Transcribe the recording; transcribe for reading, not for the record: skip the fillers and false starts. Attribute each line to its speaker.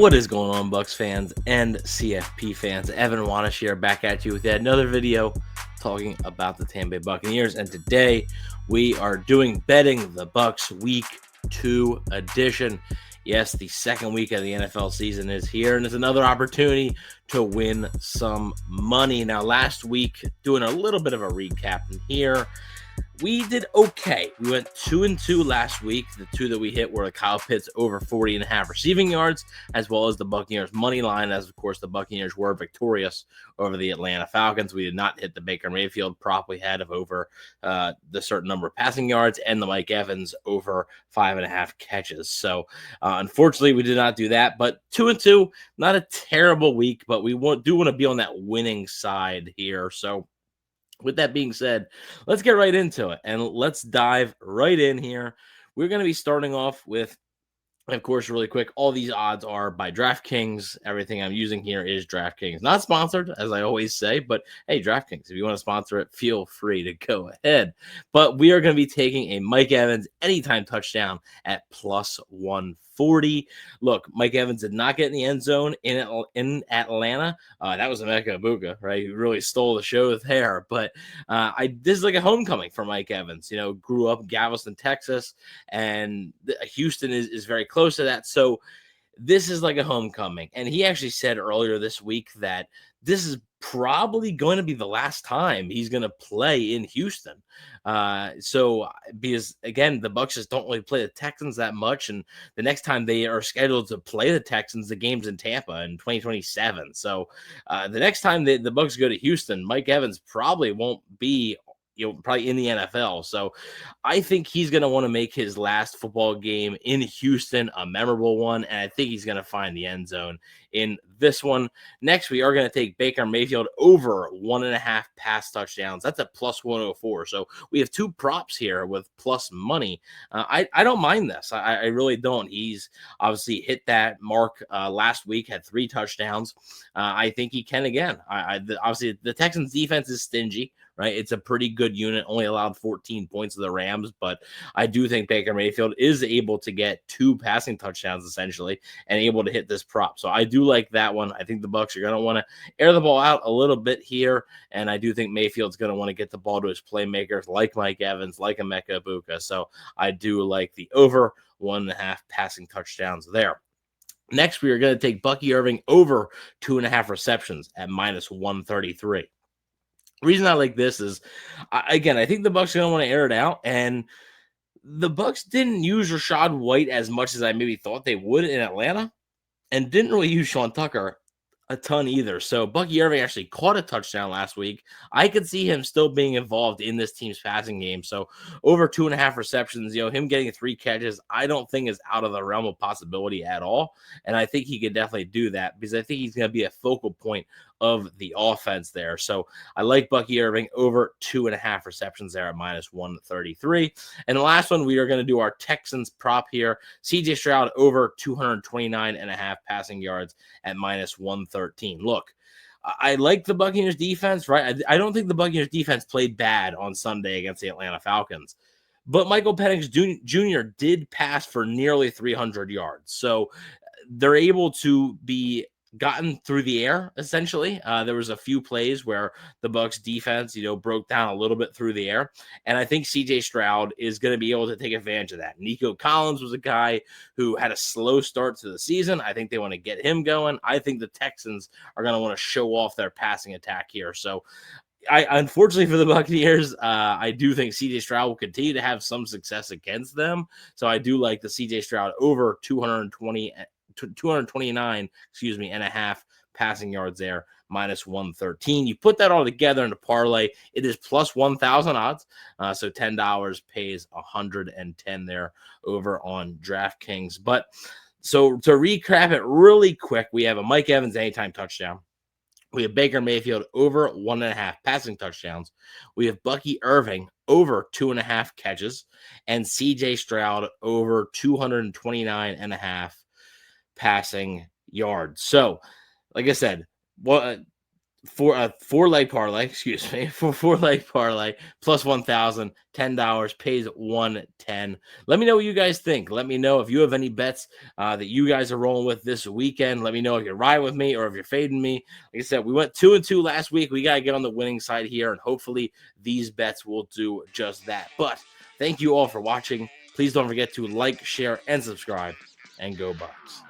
Speaker 1: What is going on, Bucs fans and CFP fans? Evan Wanish here, back at you with yet another video talking about the Tampa Bay Buccaneers. And today we are doing Betting the Bucs Week 2 edition. Yes, the second week of the NFL season is here, and it's another opportunity to win some money. Now, last week, doing a little bit of a recap in here, we did okay. We went 2-2 last week. The two that we hit were Kyle Pitts over 40.5 receiving yards, as well as the Buccaneers money line, as of course the Buccaneers were victorious over the Atlanta Falcons. We did not hit the Baker Mayfield prop we had of over the certain number of passing yards, and the Mike Evans over 5.5 catches. So unfortunately, we did not do that. But 2-2, not a terrible week, but we do want to be on that winning side here. So with that being said, let's get right into it, and let's dive right in here. We're going to be starting off with, of course, really quick, all these odds are by DraftKings. Everything I'm using here is DraftKings. Not sponsored, as I always say, but hey, DraftKings, if you want to sponsor it, feel free to go ahead. But we are going to be taking a Mike Evans anytime touchdown at plus 140. Look, Mike Evans did not get in the end zone in Atlanta. That was Emeka Egbuka, right? He really stole the show there. But this is like a homecoming for Mike Evans. You know, grew up in Galveston, Texas, and Houston is very close to that. So this is like a homecoming. And he actually said earlier this week that this is probably going to be the last time he's going to play in Houston. So because again, the Bucs just don't really play the Texans that much, and the next time they are scheduled to play the Texans, the game's in Tampa in 2027. So the next time the Bucs go to Houston, Mike Evans probably won't be probably in the NFL. So I think he's going to want to make his last football game in Houston a memorable one, and I think he's going to find the end zone in this one. Next, we are going to take Baker Mayfield over 1.5 pass touchdowns. That's a plus 104. So we have two props here with plus money. I don't mind this. I really don't. He's obviously hit that mark last week, had 3 touchdowns. I think he can again. Obviously, the Texans defense is stingy, right? It's a pretty good unit, only allowed 14 points to the Rams, but I do think Baker Mayfield is able to get 2 passing touchdowns essentially and able to hit this prop. So I do like that one. I think the Bucs are going to want to air the ball out a little bit here, and I do think Mayfield's going to want to get the ball to his playmakers like Mike Evans, like Emeka Egbuka. So I do like the over 1.5 passing touchdowns there. Next, we are going to take Bucky Irving over 2.5 receptions at minus 133. The reason I like this is, again, I think the Bucs are going to want to air it out, and the Bucs didn't use Rachaad White as much as I maybe thought they would in Atlanta, and didn't really use Sean Tucker a ton either. So Bucky Irving actually caught a touchdown last week. I could see him still being involved in this team's passing game. So over 2.5 receptions, him getting 3 catches, I don't think is out of the realm of possibility at all. And I think he could definitely do that because I think he's going to be a focal point of the offense there. So I like Bucky Irving over 2.5 receptions there at minus 133. And the last one, we are going to do our Texans prop here. CJ Stroud over 229.5 passing yards at minus 113. Look, I like the Buccaneers defense, right? I don't think the Buccaneers defense played bad on Sunday against the Atlanta Falcons. But Michael Penix Jr. did pass for nearly 300 yards. So they're able to be gotten through the air, essentially. There was a few plays where the Bucs defense, broke down a little bit through the air. And I think CJ Stroud is going to be able to take advantage of that. Nico Collins was a guy who had a slow start to the season. I think they want to get him going. I think the Texans are going to want to show off their passing attack here. So unfortunately for the Buccaneers, I do think CJ Stroud will continue to have some success against them. So I do like the CJ Stroud over 229.5 passing yards there, minus 113. You put that all together in a parlay, it is plus 1,000 odds. So $10 pays 110 there over on DraftKings. But so to recap it really quick, we have a Mike Evans anytime touchdown. We have Baker Mayfield over 1.5 passing touchdowns. We have Bucky Irving over 2.5 catches, and CJ Stroud over 229.5 passing yards. So, like I said, for a 4-leg parlay, excuse me, for 4-leg parlay plus 1,000, $10 pays 110. Let me know what you guys think. Let me know if you have any bets that you guys are rolling with this weekend. Let me know if you're riding with me or if you're fading me. Like I said, we went 2-2 last week. We got to get on the winning side here, and hopefully these bets will do just that. But thank you all for watching. Please don't forget to like, share, and subscribe, and go Bucs.